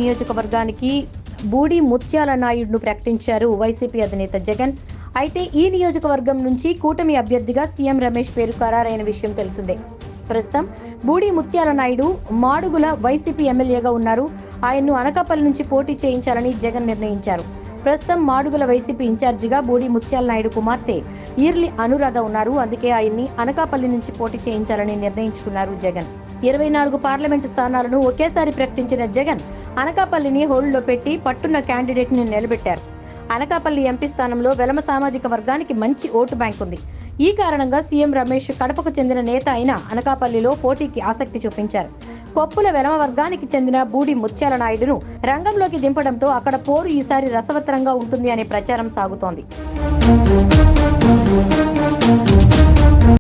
నియోజకవర్గానికి బూడి ముత్యాల నాయుడును ప్రకటించారు వైసీపీ అధినేత జగన్. అయితే ఈ నియోజకవర్గం నుంచి కూటమి అభ్యర్థిగా సీఎం రమేష్ పేరు ఖరారైన విషయం తెలిసిందే. ప్రస్తుతం బూడి ముత్యాల నాయుడు మాడుగుల వైసీపీ ఎమ్మెల్యేగా ఉన్నారు. ఆయన్ను అనకాపల్లి నుంచి పోటీ చేయించాలని జగన్ నిర్ణయించారు. ప్రస్తుతం మాడుగుల వైసీపీ ఇన్ఛార్జిగా బూడి ముత్యాల నాయుడు కుమార్తె ఈర్లి అనురాధ ఉన్నారు. అందుకే ఆయన్ని అనకాపల్లి నుంచి పోటీ చేయించాలని నిర్ణయించుకున్నారు జగన్. 24 పార్లమెంటు స్థానాలను ఒకేసారి ప్రకటించిన జగన్ అనకాపల్లిని హోల్డ్లో పెట్టి పట్టున్న క్యాండిడేట్ ని నిలబెట్టారు. అనకాపల్లి ఎంపీ స్థానంలో వెలమ సామాజిక వర్గానికి మంచి ఓటు బ్యాంక్ ఉంది. ఈ కారణంగా సీఎం రమేష్ కడపకు చెందిన నేత అయిన అనకాపల్లిలో పోటీకి ఆసక్తి చూపించారు. కొప్పుల వెలమ వర్గానికి చెందిన బూడి ముత్యాల నాయుడును రంగంలోకి దింపడంతో అక్కడ పోరు ఈసారి రసవత్తరంగా ఉంటుంది అనే ప్రచారం సాగుతోంది.